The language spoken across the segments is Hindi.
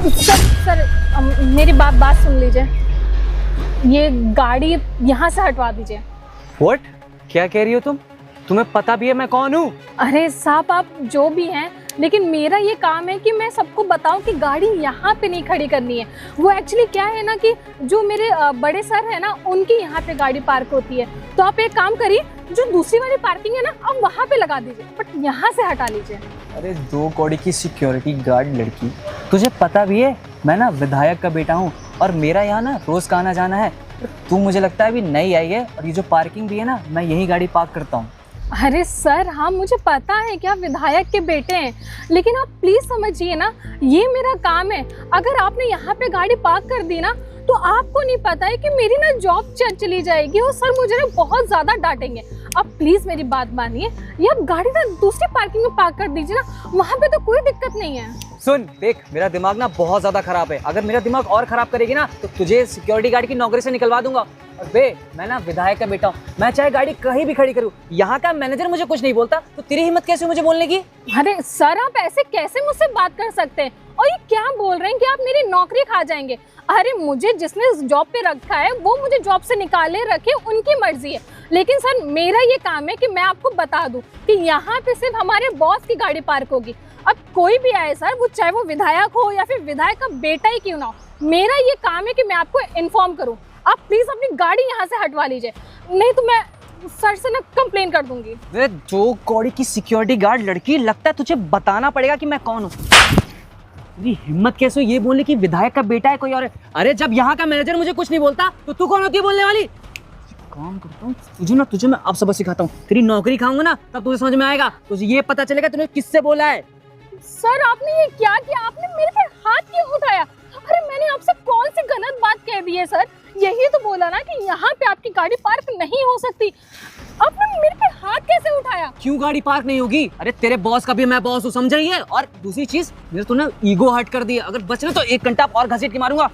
सर मेरी बात सुन लीजिए। ये गाड़ी यहाँ से हटवा दीजिए। What? क्या कह रही हो तुम? तुम्हें पता भी है मैं कौन हूँ? अरे साहब आप जो भी हैं, लेकिन मेरा ये काम है कि मैं सबको बताऊं कि गाड़ी यहाँ पे नहीं खड़ी करनी है। वो एक्चुअली क्या है ना कि जो मेरे बड़े सर है ना, उनकी यहाँ पे गाड़ी पार्क होती है। तो आप एक काम करिए, जो दूसरी वाली पार्किंग है ना, आप वहाँ पे लगा दीजिए, बट यहाँ से हटा लीजिए। अरे 2 कौड़ी की सिक्योरिटी गार्ड लड़की, तुझे पता भी है मैं ना विधायक का बेटा हूँ और मेरा यहाँ ना रोज का आना जाना है। तू मुझे लगता है अभी नई आई है और ये जो पार्किंग भी है ना, मैं यही गाड़ी पार्क करता हूँ। अरे सर हाँ, मुझे पता है कि आप विधायक के बेटे हैं, लेकिन आप प्लीज समझिए ना, ये मेरा काम है। अगर आपने यहाँ पे गाड़ी पार्क कर दी ना, तो आपको नहीं पता है कि मेरी ना जॉब चली जाएगी और सर मुझे ना बहुत ज्यादा डांटेंगे। आप प्लीज मेरी बात मानिए, ये आप गाड़ी ना दूसरी पार्किंग में पार्क कर दीजिए ना, वहाँ पे तो कोई दिक्कत नहीं है। सुन देख, मेरा दिमाग ना बहुत ज्यादा खराब है। अगर मेरा दिमाग और खराब करेगी ना, तो तुझे सिक्योरिटी गार्ड की नौकरी से निकलवा दूंगा। और बे, मैं ना विधायक का बेटा हूँ, मैं चाहे गाड़ी कहीं भी खड़ी करूँ, यहाँ का मैनेजर मुझे कुछ नहीं बोलता, तो तेरी हिम्मत कैसे मुझे बोलने की? अरे सर आप ऐसे कैसे मुझसे बात कर सकते हैं? और ये क्या बोल रहे हैं कि आप मेरी नौकरी खा जाएंगे? अरे मुझे जिसने जॉब पे रखा है वो मुझे जॉब से निकाले रखे, उनकी मर्जी है। लेकिन सर मेरा ये काम है कि मैं आपको बता दूं कि यहाँ पे सिर्फ हमारे बॉस की गाड़ी पार्क होगी। अब कोई भी आए सर, वो चाहे वो विधायक हो या फिर विधायक का बेटा ही क्यों ना हो, मेरा ये काम है कि मैं आपको इन्फॉर्म करूँ। आप प्लीज अपनी गाड़ी यहाँ से हटवा लीजिए, नहीं तो मैं सर से ना कंप्लेन कर दूंगी। 2 कौड़ी की सिक्योरिटी गार्ड लड़की, लगता है तुझे बताना पड़ेगा कि मैं कौन हूँ। तेरी हिम्मत कैसे ये बोलने की विधायक का बेटा है कोई और है? अरे जब यहाँ का मैनेजर मुझे कुछ नहीं बोलता, तो तू कौन होती है बोलने वाली? काम करता हूँ तुझे मैं अब सबक सिखाता हूँ। तेरी नौकरी खाऊंगा ना, तब तुझे समझ में आएगा, तुझे ये पता चलेगा तूने किससे बोला है। सर आपने ये क्या किया? आपने मेरे पे हाथ क्यों उठाया? अरे मैंने आपसे कौन सी गलत बात कह दी है सर? यही तो बोला ना कि यहाँ पे आपकी गाड़ी पार्क नहीं हो सकती। आपने मेरे पे हाथ कैसे उठाया? क्यों गाड़ी पार्क नहीं होगी? अरे तेरे बॉस का भी मैं बॉस हूँ, समझ रही है? और दूसरी चीज, मेरे तूने ईगो हर्ट कर दी है। अगर बच रहे तो 1 घंटा और घसीट के मारूंगा।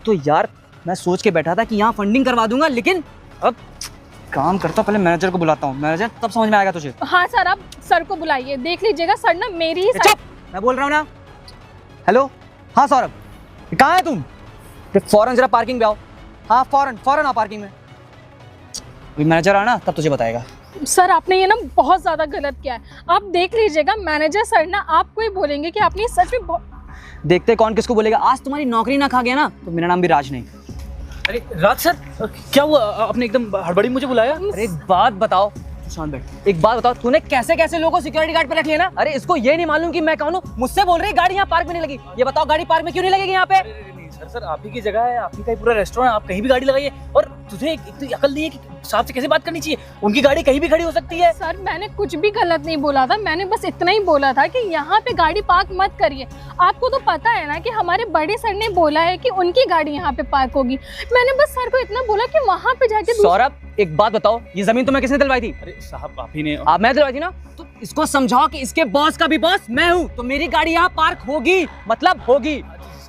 तो यार मैं सोच के बैठा था कि यहाँ फंडिंग करवा दूंगा, लेकिन अब काम करता हूँ, पहले मैनेजर को बुलाता हूँ। मैनेजर तब समझ में आएगा तुझे। हाँ सर, आप सर को बुलाइए, देख लीजिएगा सर ना मेरी ही चुप, मैं बोल रहा हूँ ना। हेलो, हाँ सौरभ, कहाँ है तुम? फौरन जरा पार्किंग पे आओ। हाँ फौरन आओ पार्किंग में। अभी मैनेजर आना तब तुझे बताएगा। सर आपने ये ना बहुत ज्यादा गलत किया है। आप देख लीजिएगा, मैनेजर सर ना आपको ही बोलेंगे कि आपने सच में देखते कौन किसको बोलेगा। आज तुम्हारी नौकरी ना खा गया ना, तो मेरा नाम भी राज नहीं। अरे राज सर, क्या हुआ? आपने एकदम हड़बड़ी में मुझे बुलाया? अरे एक बात बताओ, शांत बैठ। एक बात बताओ, तूने कैसे कैसे लोगों को सिक्योरिटी गार्ड पे रख लिया ना? अरे इसको ये नहीं मालूम कि मैं कौन हूँ? मुझसे बोल रही गाड़ी यहाँ पार्क में नहीं लगी। ये बताओ गाड़ी पार्क में क्यों नहीं लगेगी यहाँ पे? नहीं सर, आप ही की जगह है, आप ही का ही पूरा रेस्टोरेंट है, आप कहीं भी गाड़ी लगाइए। और तुझे एक तो अकल नहीं है कि साहब से कैसे बात करनी चाहिए? उनकी गाड़ी कहीं भी खड़ी हो सकती है। सर मैंने कुछ भी गलत नहीं बोला था, मैंने बस इतना ही बोला था कि यहाँ पे गाड़ी पार्क मत करिए। आपको तो पता है ना कि हमारे बड़े सर ने बोला है कि उनकी गाड़ी यहाँ पे पार्क होगी। मैंने बस सर को इतना बोला कि वहाँ पे जाके। सौरभ एक बात बताओ, ये जमीन तुम्हें किसने दिलवाई थी? अरे साहब आप ही ने। आप मैं दिलवाई थी ना? तो इसको समझाओ कि इसके बॉस का भी बॉस मैं हूँ, तो मेरी गाड़ी यहाँ पार्क होगी, मतलब होगी।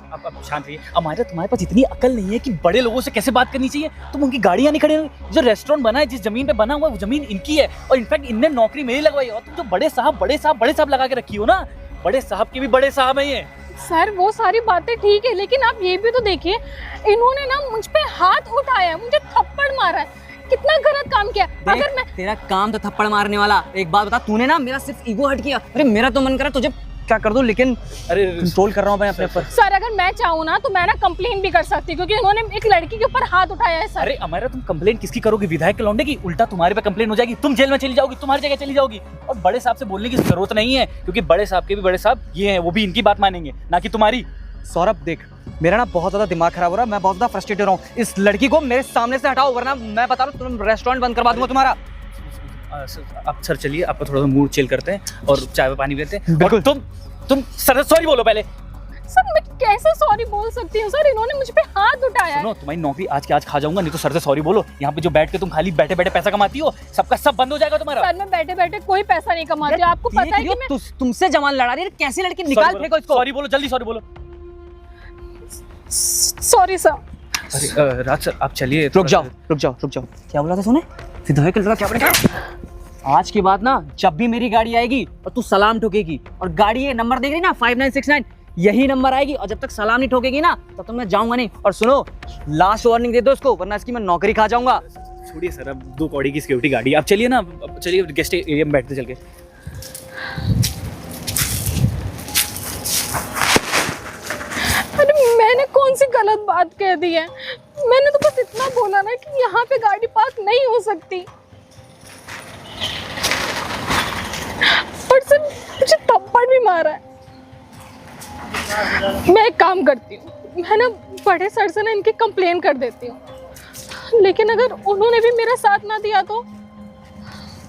अब शांत रहिए। हमारे तुम्हारे पास इतनी अकल नहीं है कि बड़े लोगों से कैसे बात करनी चाहिए। तुम उनकी गाड़ियाँ नहीं खड़ी। जो रेस्टोरेंट बना है, जिस जमीन पे बना हुआ है, वो जमीन इनकी है और इनफैक्ट इनने नौकरी मेरी लगवाई है। और तुम जो बड़े साहब लगा के रखी हो ना, बड़े साहब के भी बड़े साहब है ये। सर वो सारी बातें ठीक है, लेकिन आप ये भी तो देखिए, इन्होंने ना मुझ पे हाथ उठाया, मुझे थप्पड़ मारा है। कितना गलत काम किया। अगर मैं तेरा काम तो थप्पड़ मारने वाला। एक बात बता, तूने ना मेरा सिर्फ ईगो हर्ट किया। अरे मेरा तो मन करा तुझे क्या कर दूं, लेकिन अरे कंट्रोल कर रहा हूं मैं अपने ऊपर। सर अगर मैं चाहूँ ना तो मैं ना कंप्लेन भी कर सकती, क्योंकि इन्होंने एक लड़की के ऊपर हाथ उठाया है। सर अरे अमायरा, तुम कंप्लेन किसकी करोगी? विधायक के लौंडे की? उल्टा तुम्हारे पे कंप्लेन हो जाएगी, तुम जेल में चली जाओगी, तुम्हारी जगह चली जाओगी। और बड़े साहब से बोलने की जरूरत नहीं है, क्योंकि बड़े साहब के भी बड़े साहब ये हैं, वो भी इनकी बात मानेंगे, ना कि तुम्हारी। सौरभ देख, मेरा ना बहुत ज्यादा दिमाग खराब हो रहा है, मैं बहुत ज्यादा फ्रस्ट्रेटेड हूँ। इस लड़की को मेरे सामने से हटाओ, वरना मैं बता रहा हूँ रेस्टोरेंट बंद करवा दूंगा तुम्हारा। अब सर चलिए, आपका थोड़ा सा मूड चिल करते हैं और चाय में पानी पीते हैं। बिल्कुल। और तुम सर सॉरी बोलो पहले। सर मैं कैसे सॉरी बोल सकती हूँ? सर इन्होंने मुझ पे हाथ उठाया है। सुनो, तुम्हारी नौकरी आज के आज खा जाऊंगा, नहीं तो सर से सॉरी बोलो। यहाँ पे जो बैठ के तुम खाली बैठे बैठे पैसा कमाती हो, सबका सब बंद हो जाएगा तुम्हारा। सर मैं बैठे बैठे कोई पैसा नहीं कमाती, आपको पता है कि मैं तुमसे जवान लड़ा रही है, कैसी लड़की? निकाल फेंको इसको। सॉरी बोलो, जल्दी सॉरी बोलो। Sorry sir. अरे राज सर आप चलिए। रुक जाओ। क्या बोला था तूने? विधायक लड़का क्या बनेगा? आज के बाद ना जब भी मेरी गाड़ी आएगी और तू सलाम ठोकेगी, और गाड़ी ये नंबर देख रही ना 5969, यही नंबर आएगी और जब तक सलाम नहीं ठोकेगी ना तब तक मैं जाऊंगा नहीं। और सुनो, लास्ट वार्निंग दे दो उसको, वरना इसकी मैं नौकरी खा जाऊंगा। छोड़िए सर, अब 2 कौड़ी की सिक्योरिटी गाड़ी, आप चलिए ना, अब चलिए गेस्ट एरिया में बैठते चल के। अरे मैंने कौन सी गलत बात कह दी है? मैंने तो बस इतना बोला ना कि यहाँ पे गाड़ी पार्क नहीं हो सकती, पर सिर्फ मुझे थप्पड़ भी मारा है। मैं एक काम करती हूँ, मैं ना बड़े सर से ना इनकी कंप्लेन कर देती हूँ, लेकिन अगर उन्होंने भी मेरा साथ ना दिया तो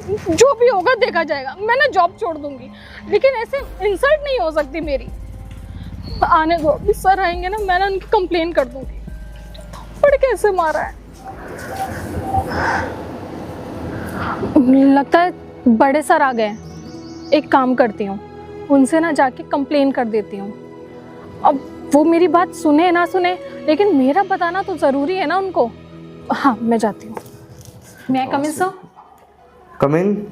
जो भी होगा देखा जाएगा। मैं ना जॉब छोड़ दूंगी, लेकिन ऐसे इंसल्ट नहीं हो सकती मेरी। आने दो, अभी सर आएंगे ना, मैं ना उनकी कंप्लेन कर दूंगी। थप्पड़ कैसे मारा है? लगता है बड़े सर आ गए। एक काम करती हूँ, उनसे ना जाके कंप्लेन कर देती हूँ। अब वो मेरी बात सुने ना सुने, लेकिन मेरा बताना तो ज़रूरी है ना उनको। हाँ, मैं जाती हूँ। मैं कम इन सर? कम इन।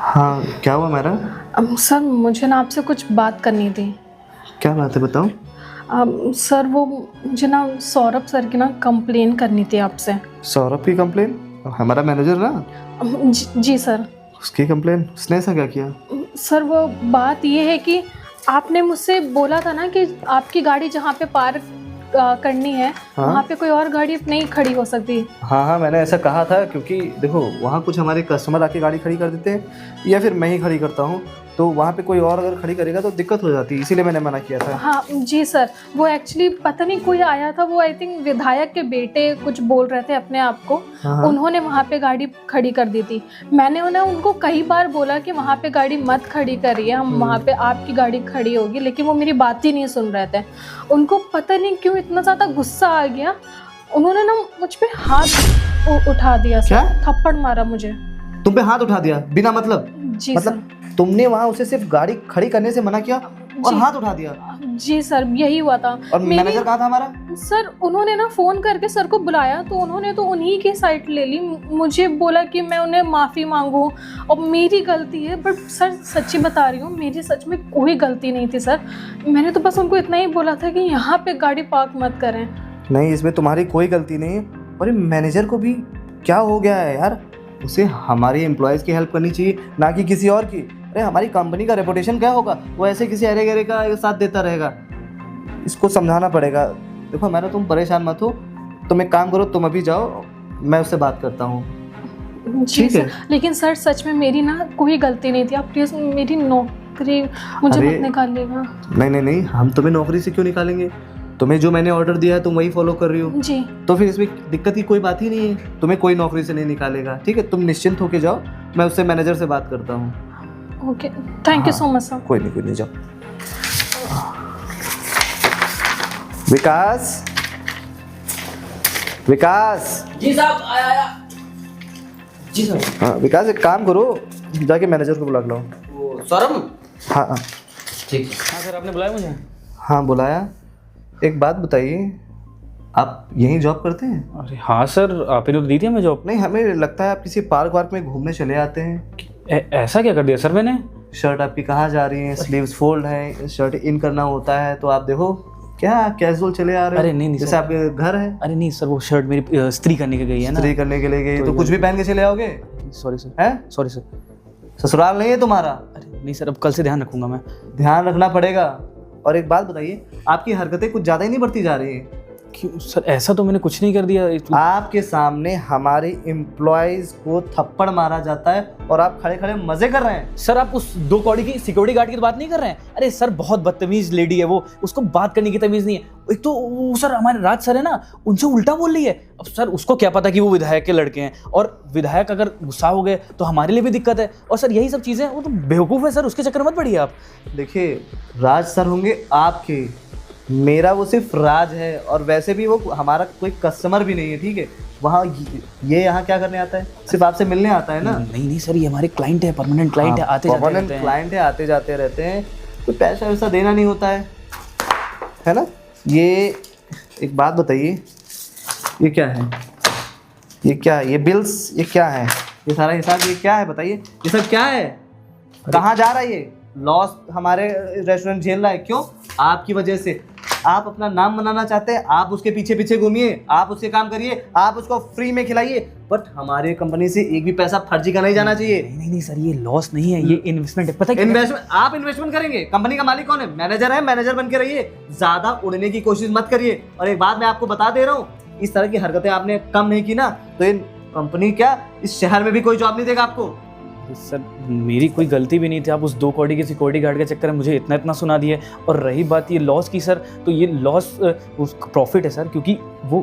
हाँ, क्या हुआ मेरा? सर मुझे ना आपसे कुछ बात करनी थी। क्या बात है, बताओ। सर वो मुझे ना सौरभ सर की ना कंप्लेन करनी थी आपसे। सौरभ की कंप्लेन? हमारा मैनेजर ना? जी सर। उसकी कंप्लेन? उसने ऐसा क्या किया? सर वो बात ये है कि आपने मुझसे बोला था ना कि आपकी गाड़ी जहाँ पे पार्क करनी है, हाँ? वहाँ पे कोई और गाड़ी नहीं खड़ी हो सकती। हाँ हाँ, मैंने ऐसा कहा था, क्योंकि देखो वहाँ कुछ हमारे कस्टमर आके गाड़ी खड़ी कर देते हैं या फिर मैं ही खड़ी करता हूँ, तो वहाँ पे कोई और अगर खड़ी करेगा तो दिक्कत हो जाती है, इसीलिए मैंने मना किया था। हाँ जी सर, वो एक्चुअली पता नहीं कोई आया था, वो आई थिंक विधायक के बेटे कुछ बोल रहे थे अपने आप को। हाँ। उन्होंने वहाँ पे गाड़ी खड़ी कर दी थी। मैंने उनको कई बार बोला कि वहाँ पे गाड़ी मत खड़ी करिए, हम वहाँ पे आपकी गाड़ी खड़ी होगी, लेकिन वो मेरी बात ही नहीं सुन रहे थे। उनको पता नहीं क्यों इतना ज़्यादा गुस्सा आ गया, उन्होंने ना मुझ पे हाथ उठा दिया सर। क्या? थप्पड़ मारा मुझे। तुम पे हाथ उठा दिया बिना मतलब? जी मतलब तुमने वहाँ उसे सिर्फ गाड़ी खड़ी करने से मना किया और जी। हाथ उठा दिया? जी सर, यही हुआ था। और मैनेजर कहाँ था हमारा? सर उन्होंने ना फ़ोन करके सर को बुलाया, तो उन्होंने तो उन्हीं की साइड ले ली। मुझे बोला कि मैं उन्हें माफ़ी मांगूं और मेरी गलती है, बट सर सच्ची बता रही हूँ, मेरी सच में कोई गलती नहीं थी सर। मैंने तो बस उनको इतना ही बोला था कि यहाँ पे गाड़ी पार्क मत करें। नहीं, इसमें तुम्हारी कोई गलती नहीं है। और ये मैनेजर को भी क्या हो गया है यार, उसे हमारे एम्प्लॉयज़ की हेल्प करनी चाहिए, ना कि किसी और की। अरे हमारी कंपनी का रेपुटेशन क्या होगा, वो ऐसे किसी अरे गरे का साथ देता रहेगा। इसको समझाना पड़ेगा। देखो मैंने, तुम परेशान मत हो, तुम एक काम करो, तुम अभी जाओ, मैं उससे बात करता हूँ। जी ठीक है। सर, लेकिन सर सच में मेरी ना कोई गलती नहीं थी। आप प्लीज़ मेरी नौकरी मुझे अरे, मत निकालिएगा। नहीं नहीं नहीं, हम तुम्हें नौकरी से क्यों निकालेंगे? तुम्हें जो मैंने ऑर्डर दिया है तुम वही फॉलो कर रही हो, जी। तो फिर इसमें दिक्कत की कोई बात ही नहीं है। तुम्हें कोई नौकरी से नहीं निकालेगा, ठीक है? तुम निश्चिंत होके जाओ, मैं उससे मैनेजर से बात करता हूँ। Okay, thank you so much sir. कोई नहीं, जाओ। विकास, विकास। जी साहब, आया। जी सर। हाँ विकास, एक काम करो, जाके मैनेजर को बुला लो। वो सौरभ? हाँ हाँ ठीक। हाँ सर, आपने बुलाया मुझे? हाँ बुलाया। एक बात बताइए, आप यहीं जॉब करते हैं? अरे हाँ सर, आप ही ने तो दी थी हमें जॉब। नहीं, हमें लगता है आप किसी पार्क वार्क में घूमने चले आते हैं। ऐसा क्या कर दिया सर मैंने? शर्ट आपकी कहाँ जा रही है, स्लीव्स फोल्ड है, शर्ट इन करना होता है, तो आप देखो क्या कैजुअल चले आ रहे हो। अरे नहीं जैसे सर। आपके घर है। अरे नहीं सर, वो शर्ट मेरी स्त्री करने के गई है ना। स्त्री करने के लिए गई तो तो कुछ भी पहन के चले आओगे? Sorry sir. हैं? Sorry sir. ससुराल नहीं है तुम्हारा? अरे नहीं सर, अब कल से ध्यान रखूंगा मैं। ध्यान रखना पड़ेगा। और एक बात बताइए, आपकी हरकतें कुछ ज़्यादा ही नहीं बढ़ती जा रही हैं? क्यों सर, ऐसा तो मैंने कुछ नहीं कर दिया। आपके सामने हमारे एम्प्लॉयज़ को थप्पड़ मारा जाता है और आप खड़े खड़े मजे कर रहे हैं। सर आप उस 2 कौड़ी की सिक्योरिटी गार्ड की तो बात नहीं कर रहे हैं? अरे सर, बहुत बदतमीज लेडी है वो, उसको बात करने की तमीज नहीं है। एक तो वो सर हमारे राज सर है ना, उनसे उल्टा बोल रही है। अब सर उसको क्या पता कि वो विधायक के लड़के हैं, और विधायक अगर गुस्सा हो गए तो हमारे लिए भी दिक्कत है। और सर यही सब चीज़ें, वो तो बेवकूफ़ है सर, उसके चक्कर मत पड़िए आप। देखिए, राज सर होंगे आपके, मेरा वो सिर्फ राज है, और वैसे भी वो हमारा कोई कस्टमर भी नहीं है, ठीक है? वहाँ ये यहाँ क्या करने आता है? सिर्फ आपसे मिलने आता है ना? नहीं सर, ये हमारे क्लाइंट है, परमानेंट क्लाइंट है, आते जाते रहते हैं। क्लाइंट है, आते जाते रहते हैं, तो पैसा वैसा देना नहीं होता है ना? ये एक बात बताइए, ये क्या है? ये क्या है? ये बिल्स, ये क्या है? ये सारा हिसाब ये क्या है बताइए? ये सब क्या है? कहाँ जा रहा है ये? लॉस हमारे रेस्टोरेंट झेल रहा है, क्यों? आपकी वजह से। आप अपना नाम बनाना चाहते हैं, आप उसके पीछे पीछे घूमिए, आप उससे काम करिए, आप उसको फ्री में खिलाइए, बट हमारे कंपनी से एक भी पैसा फर्जी का नहीं जाना चाहिए। नहीं नहीं सर, ये लॉस नहीं है, ये इन्वेस्टमेंट है। पता है इन्वेस्टमेंट? आप इन्वेस्टमेंट करेंगे? कंपनी का मालिक कौन है? मैनेजर है, मैनेजर बन के रहिए, ज्यादा उड़ने की कोशिश मत करिए। और एक बात मैं आपको बता दे रहा हूँ, इस तरह की हरकतें आपने कम नहीं की ना तो इन कंपनी क्या इस शहर में भी कोई जॉब नहीं देगा आपको। सर मेरी कोई गलती भी नहीं थी, आप उस 2 कौड़ी के सिक्योरिटी गार्ड के चक्कर में मुझे इतना सुना दिया। और रही बात ये लॉस की सर, तो ये लॉस प्रॉफिट है सर, क्योंकि वो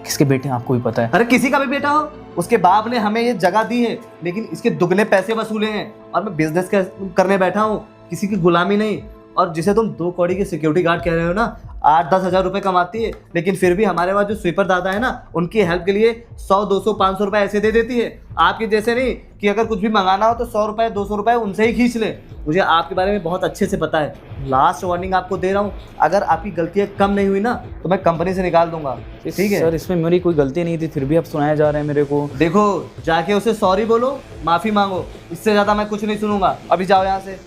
किसके बेटे हैं आपको भी पता है। अरे किसी का भी बेटा हो, उसके बाप ने हमें ये जगह दी है, लेकिन इसके दुगने पैसे वसूले हैं। और मैं बिजनेस करने बैठा हूँ, किसी की गुलामी नहीं। और जिसे तुम 2 कौड़ी के सिक्योरिटी गार्ड कह रहे हो ना, 8-10 हज़ार रुपये कमाती है, लेकिन फिर भी हमारे पास जो स्वीपर दादा है ना, उनकी हेल्प के लिए 100, 200, 500 रुपये ऐसे दे देती है। आपके जैसे नहीं कि अगर कुछ भी मंगाना हो तो 100 रुपये, 200 रुपये उनसे ही खींच ले। मुझे आपके बारे में बहुत अच्छे से पता है। लास्ट वार्निंग आपको दे रहा हूँ, अगर आपकी गलतियाँ कम नहीं हुई ना तो मैं कंपनी से निकाल दूंगा, ठीक है? सर इसमें मेरी कोई गलती नहीं थी, फिर भी आप सुनाया जा रहे हैं मेरे को। देखो, जाके उसे सॉरी बोलो, माफ़ी मांगो, इससे ज़्यादा मैं कुछ नहीं सुनूंगा। अभी जाओ यहाँ से।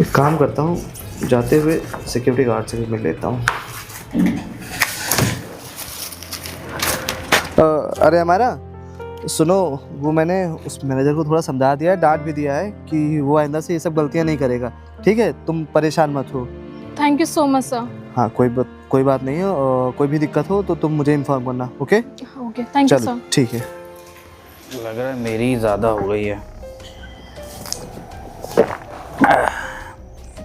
एक काम करता हूँ, जाते हुए सिक्योरिटी गार्ड से भी मिल लेता हूँ। अरे हमारा सुनो, वो मैंने उस मैनेजर को थोड़ा समझा दिया है, डांट भी दिया है कि वो आइंदा से ये सब गलतियाँ नहीं करेगा, ठीक है? तुम परेशान मत हो। Thank you so much sir. हाँ, कोई बात नहीं है। कोई भी दिक्कत हो तो तुम मुझे इन्फॉर्म करना, ओके? ओके, थैंक यू चलो सर। ठीक है। लग रहा है मेरी ज़्यादा हो गई है,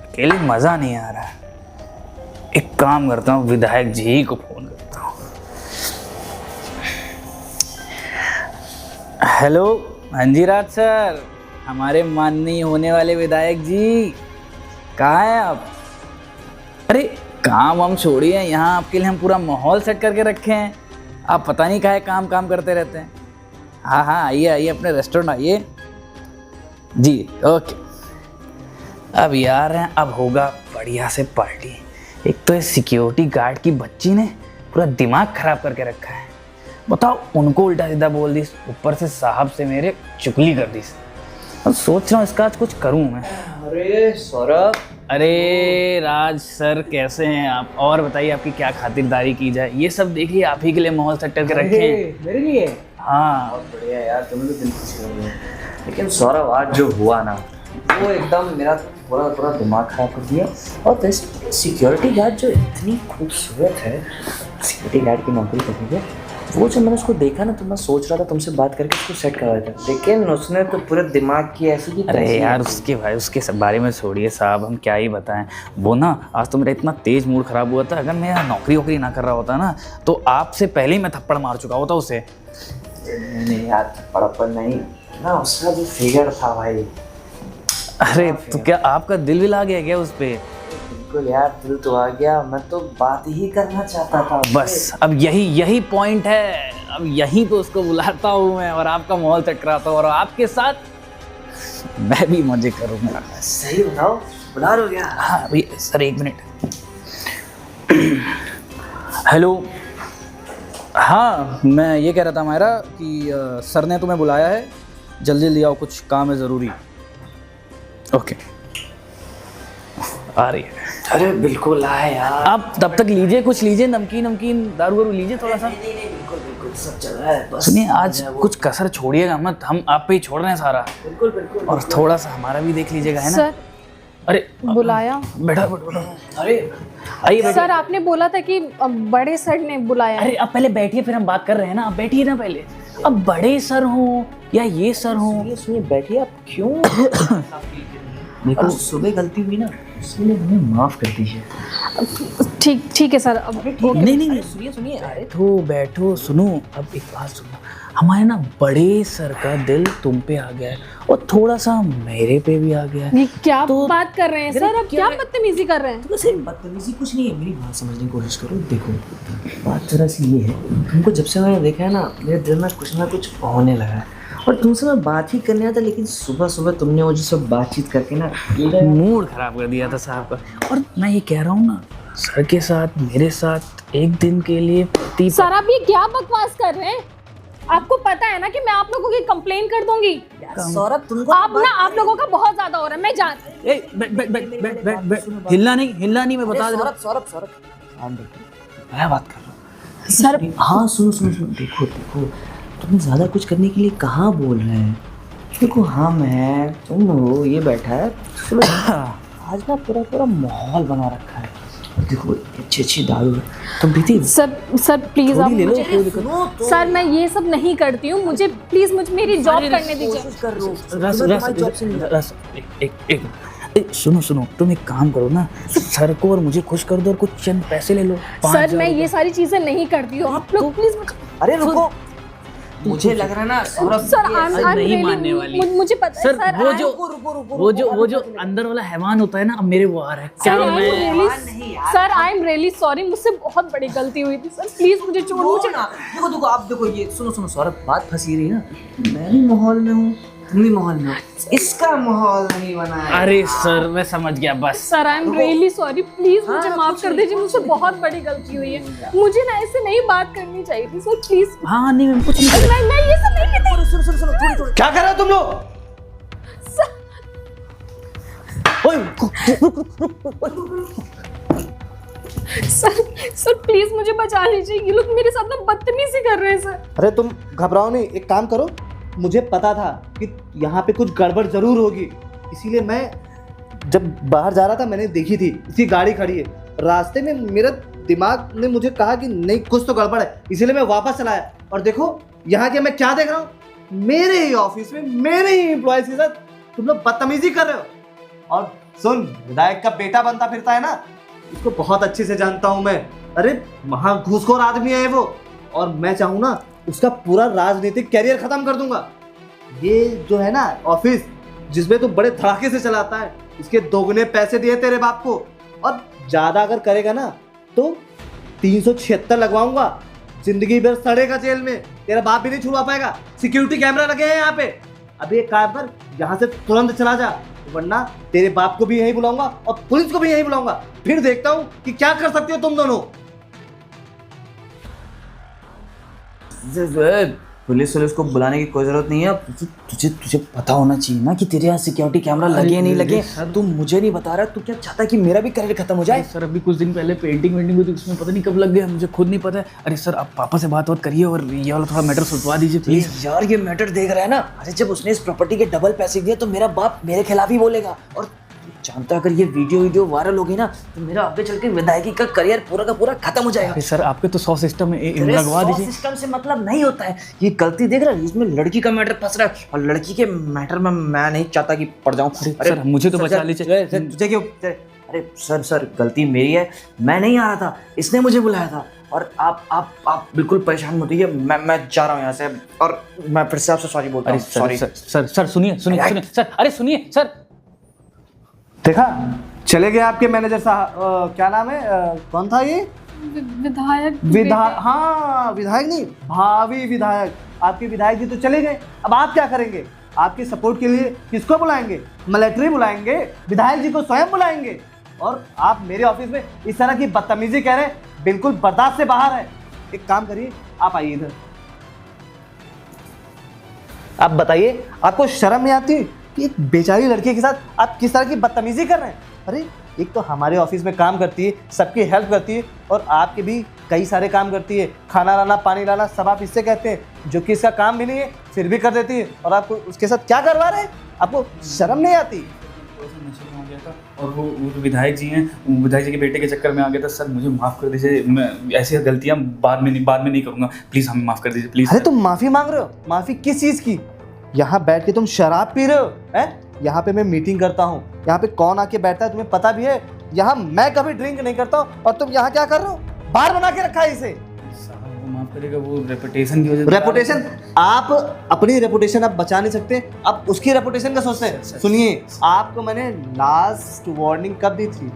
अकेले मज़ा नहीं आ रहा। एक काम करता हूँ, विधायक जी को फ़ोन करता हूँ। हेलो, हाँ जी राज सर, हमारे माननीय होने वाले विधायक जी, कहाँ हैं आप? अरे काम हम छोड़िए, यहाँ आपके लिए हम पूरा माहौल सेट करके रखे हैं। आप पता नहीं काहे काम करते रहते हैं। हाँ हाँ, आइए अपने रेस्टोरेंट आइए जी। ओके, अब यार हैं, अब होगा बढ़िया से पार्टी। एक तो इस सिक्योरिटी गार्ड की बच्ची ने पूरा दिमाग खराब करके रखा है। बताओ, उनको उल्टा सीधा बोल दी, ऊपर से साहब से मेरे चुगली कर दी। अब सोच रहा हूँ इसका आज कुछ करूँ मैं। अरे सौरभ, अरे राज सर, कैसे हैं आप? और बताइए आपकी क्या खातिरदारी की जाए? ये सब देखिए, आप ही के लिए माहौल सेट करके रखे हैं। मेरे लिए? हाँ बहुत बढ़िया यार, तुम्हें भी दिल खुशी हो गई। लेकिन सौरभ, आज जो हुआ ना, वो एकदम मेरा पूरा दिमाग खराब कर दिया। और सिक्योरिटी गार्ड जो इतनी खूबसूरत है, सिक्योरिटी गार्ड की नौकरी करनी है, वो जब मैंने उसको देखा ना तो मैं सोच रहा था तुमसे बात करके उसको सेट करवाया था, लेकिन उसने तो पूरे दिमाग की ऐसी की अरे तैसी। यार, उसके सब बारे में छोड़िए साहब, हम क्या ही बताएं। वो ना, आज तो मेरा इतना तेज मूड खराब हुआ था, अगर मैं नौकरी वोकरी ना कर रहा होता ना तो आपसे पहले ही मैं थप्पड़ मार चुका होता उसे। नहीं यार, थप्पड़ नहीं ना, उसका जो फिगर था भाई। अरे तो क्या आपका दिल भी ला गया क्या उस पे? बिल्कुल यार, दिल तो आ गया, मैं तो बात ही करना चाहता था। बस अब यही पॉइंट है। अब यहीं पे उसको बुलाता हूँ मैं और आपका माहौल सेट कराता हूँ और आपके साथ मैं भी मजे करूँगा। सही बताओ, बुला रहे हो क्या? हाँ अभी सर, 1 मिनट। हेलो, हाँ मैं ये कह रहा था मायरा कि सर ने तुम्हें बुलाया है, जल्दी आओ, कुछ काम है ज़रूरी। ओके, आ रही है। अरे बिल्कुल आए यार। आप तब तक लीजिए, कुछ लीजिए, नमकीन दारू वारू लीजिए थोड़ा सा। नहीं बिल्कुल सब चल रहा है। बस सुनिए, आज कुछ कसर छोड़िएगा मत, हम आप पे ही छोड़ रहे हैं सारा। बिल्कुल। और थोड़ा सा हमारा भी देख लीजिएगा, है ना? सर, अरे बुलाया? बैठो। अरे आइए बैठिए। सर, आपने बोला था कि बड़े सर ने बुलाया। अरे अब पहले बैठिए, फिर हम बात कर रहे हैं ना। आप बैठिए ना पहले। अब बड़े सर हो या ये सर हो, सुनिए बैठिए आप। क्यों? देखो, सुबह गलती हुई ना, उसके लिए हमें माफ कर दीजिए। ठीक है सर। अब नहीं, सुनिए। अरे तो बैठो, सुनो। अब एक बात सुनो, हमारे ना बड़े सर का दिल तुम पे आ गया है और थोड़ा सा मेरे पे भी आ गया है। ये क्या तो- बात कर रहे हैं सर? अब क्या बदतमीजी कर रहे हैं? तो वैसे बदतमीजी कुछ नहीं है, मेरी बात समझने की कोशिश करो। देखो, बात जरा सी ये है, तुमको जब से मैंने देखा है ना, मेरे दिल में कुछ ना कुछ होने लगा है। और तुमसे मैं बात ही करने आया था, लेकिन सुबह तुमने वो जो सब बातचीत करके ना मूड खराब कर दिया था साहब का। और मैं ये कह रहा हूँ ना, सर के साथ मेरे साथ एक दिन के लिए सर, आप ये क्या बकवास कर रहे हैं? आपको पता है ना कि मैं आप लोगों की कंप्लेन कर दूंगी। सौरभ तुमको आप लोगों का बहुत ज्यादा हो रहा है, मैं जान। हिलना नहीं, मैं बता दे रहा सौरभ मैं बात कर रहा हूँ। सर हाँ सुनो देखो तुम ज्यादा कुछ करने के लिए कहाँ बोल रहे हैं। देखो हम हैं, तुम हो, ये बैठा है। आज ना पूरा माहौल बना रखा है। देखो अच्छी दारू है, तुम पीती? सर प्लीज आप ले लो, मुझे, कोई दिक्कत नहीं। सर मैं ये सब नहीं करती हूँ, मुझे प्लीज मेरी जॉब करने दीजिए। सुनो तुम एक काम करो ना, सर को और मुझे खुश कर दो और कुछ चंद पैसे ले लो। सर मैं ये सारी चीजें नहीं करती हूँ, आप लोग प्लीज अरे रुको, मुझे लग रहा है ना सौरभ सर नहीं मानने वाली। मुझे पता है सर सर, वो जो अंदर वाला हैवान होता है ना, अब मेरे वो आ रहा है। क्या sir I am really sorry, मुझसे बहुत बड़ी गलती हुई थी सर, प्लीज मुझे छोड़। मुझे देखो आप देखो, ये सुनो सौरभ, बात फंसी रही है ना। मैं भी माहौल में हूँ, तुम भी माहौल में हो, इसका माहौल नहीं बना है। अरे सर मैं समझ गया बस। Sir I am really sorry, please मुझे माफ कर दीजिए, मुझसे बहुत बड़ी गलती हुई है। मुझे ना ऐसे नहीं बात करनी चाहिए थी सर, प्लीज। हाँ नहीं मैं कुछ नहीं। मैं ये सब नहीं कहती। सुनो थोड़ी क्या कर रहे हो तुम लोग? सर प्लीज मुझे बचा लीजिए, ये लोग मेरे साथ ना बदतमीजी कर रहे हैं सर। अरे तुम घबराओ नहीं, एक काम करो, मुझे पता था कि यहाँ पे कुछ गड़बड़ जरूर होगी, इसीलिए मैं जब बाहर जा रहा था मैंने देखी थी इसकी गाड़ी खड़ी है। रास्ते में मेरा दिमाग ने मुझे कहा कि नहीं कुछ तो गड़बड़ है, इसीलिए मैं वापस चला आया। और देखो यहाँ के मैं क्या देख रहा हूँ, मेरे ही ऑफिस में मेरे ही एम्प्लॉयज के साथ तुम लोग बदतमीजी कर रहे हो। और सुन, विधायक का बेटा बनता फिरता है ना, इसको बहुत अच्छे से जानता हूँ मैं। अरे महा घूसखोर आदमी है वो, और मैं चाहूँ ना उसका पूरा राजनीतिक कैरियर खत्म कर दूंगा। ये जो है ना ऑफिस जिसमें तू बड़े धड़ाके से चलाता है, इसके दोगुने पैसे दिए तेरे बाप को, और ज्यादा अगर करेगा ना तो 376 लगवाऊंगा, जिंदगी भर सड़ेगा जेल में, तेरा बाप भी नहीं छुड़वा पाएगा। सिक्योरिटी कैमरा लगे हैं यहाँ पे। अभी एक काम कर, यहाँ से तुरंत चला जा, वरना तेरे बाप को भी यहीं बुलाऊंगा और पुलिस को भी यहीं बुलाऊंगा, फिर देखता हूँ कि क्या कर सकते हो तुम दोनों। पुलिस को बुलाने की कोई जरूरत नहीं है। तुझे पता होना चाहिए ना कि तेरे यहाँ सिक्योरिटी कैमरा लगे या नहीं लगे। तू मुझे नहीं बता रहा, तू क्या चाहता है कि मेरा भी करियर खत्म हो जाए? सर अभी कुछ दिन पहले पेंटिंग हुई थी, उसमें पता नहीं कब लग गया, मुझे खुद नहीं पता है। अरे सर आप पापा से बात करिए और ये वाला थोड़ा मैटर सुलझवा दीजिए प्लीज। यार ये मैटर देख रहा है ना, अरे जब उसने इस प्रॉपर्टी के डबल पैसे दिए तो मेरा बाप मेरे खिलाफ ही बोलेगा। और जानता अगर ये वीडियो वायरल हो गई ना तो मेरा आगे चल के विधायकी का करियर पूरा का पूरा खत्म हो जाएगा। सर आपके तो 100 सिस्टम लगवा दीजिए। सिस्टम से मतलब नहीं होता है, ये गलती देख रहा है, इसमें लड़की का मैटर फंस रहा है, और लड़की के मैटर में मैं नहीं चाहता कि पड़ जाऊं। सर मुझे तो बचा लीजिए। तुझे क्यों? अरे सर गलती मेरी है, मैं नहीं आ रहा था, इसने मुझे बुलाया था। और आप बिल्कुल परेशान मत होइए, मैं जा रहा हूँ यहाँ से, और मैं फिर से आपसे सॉरी बोलता हूँ। सॉरी सर सुनिए सर, अरे सुनिए सर। देखा, चले गए आपके मैनेजर साहब। क्या नाम है, कौन था ये? विधायक। हाँ विधायक नहीं, भावी विधायक। आपके विधायक जी तो चले गए, अब आप क्या करेंगे? आपके सपोर्ट के लिए किसको बुलाएंगे? मिलिट्री बुलाएंगे, विधायक जी को स्वयं बुलाएंगे, और आप मेरे ऑफिस में इस तरह की बदतमीजी कह रहे हैं, बिल्कुल बर्दाश्त से बाहर है। एक काम करिए, आप आइए इधर। आप बताइए, आपको शर्म नहीं आती कि एक बेचारी लड़की के साथ आप किस तरह की बदतमीजी कर रहे हैं? अरे एक तो हमारे ऑफिस में काम करती है, सबकी हेल्प करती है, और आपके भी कई सारे काम करती है, खाना लाना, पानी लाना, सब आप इससे कहते हैं, जो कि इसका काम भी नहीं है फिर भी कर देती है, और आपको उसके साथ क्या करवा रहे हैं? आपको शर्म नहीं आती? और वो विधायक जी हैं, विधायक जी के बेटे के चक्कर में आ गया था। सर मुझे माफ़ कर दीजिए, मैं ऐसी गलतियाँ बाद में नहीं करूँगा, प्लीज़ हमें माफ़ कर दीजिए प्लीज़। अरे तुम माफ़ी मांग रहे हो? माफ़ी किस चीज़ की? यहाँ बैठ के तुम शराब पी रहे हो हैं? यहाँ पे मैं मीटिंग करता हूँ, यहाँ पे कौन आके बैठता है तुम्हें पता भी है? यहाँ मैं कभी ड्रिंक नहीं करता हूँ, और तुम यहाँ क्या कर रहे हो? बाहर बना के रखा है इसे। माफ करिएगा, वो रेपुटेशन की वजह से। रेपुटेशन? आप अपनी रेपुटेशन आप बचा नहीं सकते, आप उसकी रेपुटेशन का सोचते हैं। सुनिए, आपको मैंने लास्ट वार्निंग कब दी थी?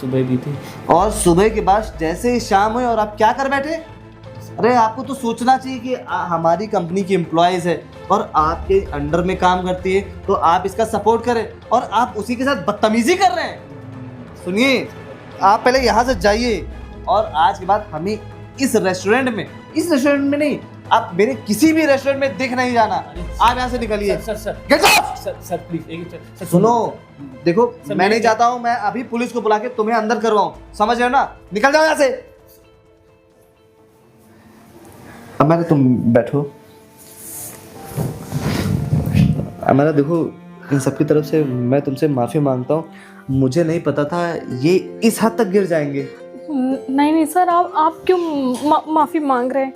सुबह दी थी। और सुबह के बाद जैसे ही शाम हुई और आप क्या कर बैठे? अरे आपको तो सोचना चाहिए कि हमारी कंपनी की एम्प्लॉयज़ है और आपके अंडर में काम करती है, तो आप इसका सपोर्ट करें, और आप उसी के साथ बदतमीजी कर रहे हैं। सुनिए, आप पहले यहाँ से जाइए, और आज के बाद हमें इस रेस्टोरेंट में नहीं, आप मेरे किसी भी रेस्टोरेंट में दिख नहीं जाना। आप यहाँ से निकलिए। Sir sir Get out! Sir please एक सर सुनो, देखो सर, मैं नहीं मेरे- चाहता हूँ मैं अभी पुलिस को बुला के तुम्हें अंदर करवाऊं, समझ रहे हो ना? निकल जाओ यहाँ से। अब मैंने तुम बैठो। हमारा देखो, इन सबकी तरफ से मैं तुमसे माफ़ी मांगता हूँ। मुझे नहीं पता था ये इस हद तक गिर जाएंगे। नहीं नहीं सर, आप क्यों माफ़ी मांग रहे हैं?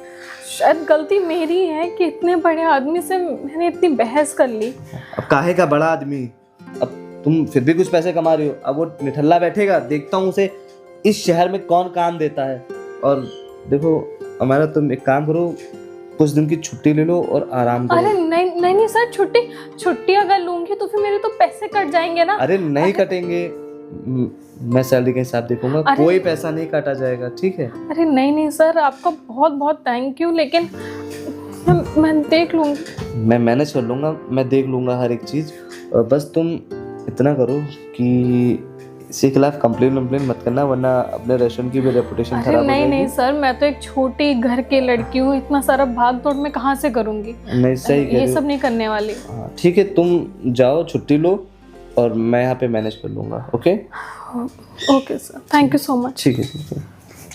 शायद गलती मेरी है कि इतने बड़े आदमी से मैंने इतनी बहस कर ली। अब काहे का बड़ा आदमी, अब तुम फिर भी कुछ पैसे कमा रही हो। अब वो निठल्ला बैठेगा, देखता हूँ उसे इस शहर में कौन काम देता है। और देखो हमारा, तुम एक काम करो, कुछ दिन की छुट्टी ले लो और आराम अरे करो। नहीं नहीं नहीं सर, छुट्टी अगर लूंगी तो फिर मेरे तो पैसे कट जाएंगे ना। अरे नहीं कटेंगे, मैं सैलरी का हिसाब देखूंगा, अरे- कोई पैसा नहीं काटा जाएगा, ठीक है? अरे नहीं नहीं सर, आपका बहुत बहुत थैंक यू, लेकिन मैं देख लूंगी। मैं मैनेज कर लूंगा, मैं देख लूंगा हर एक चीज़। और बस तुम इतना करो कि इसके खिलाफ कंप्लेन मत करना, वरना अपने रेस्टोरेंट की भी रेपुटेशन अरे खराब हो नहीं जाएगी। नहीं सर, मैं तो एक छोटी घर की लड़की हूँ, इतना सारा भाग दौड़ मैं कहाँ से करूँगी? नहीं, सही कह ये रही हो। सब नहीं करने वाली। हाँ, ठीक है, तुम जाओ छुट्टी लो और मैं यहाँ पे मैनेज कर लूंगा। Okay okay sir, thank you so much. ठीक है।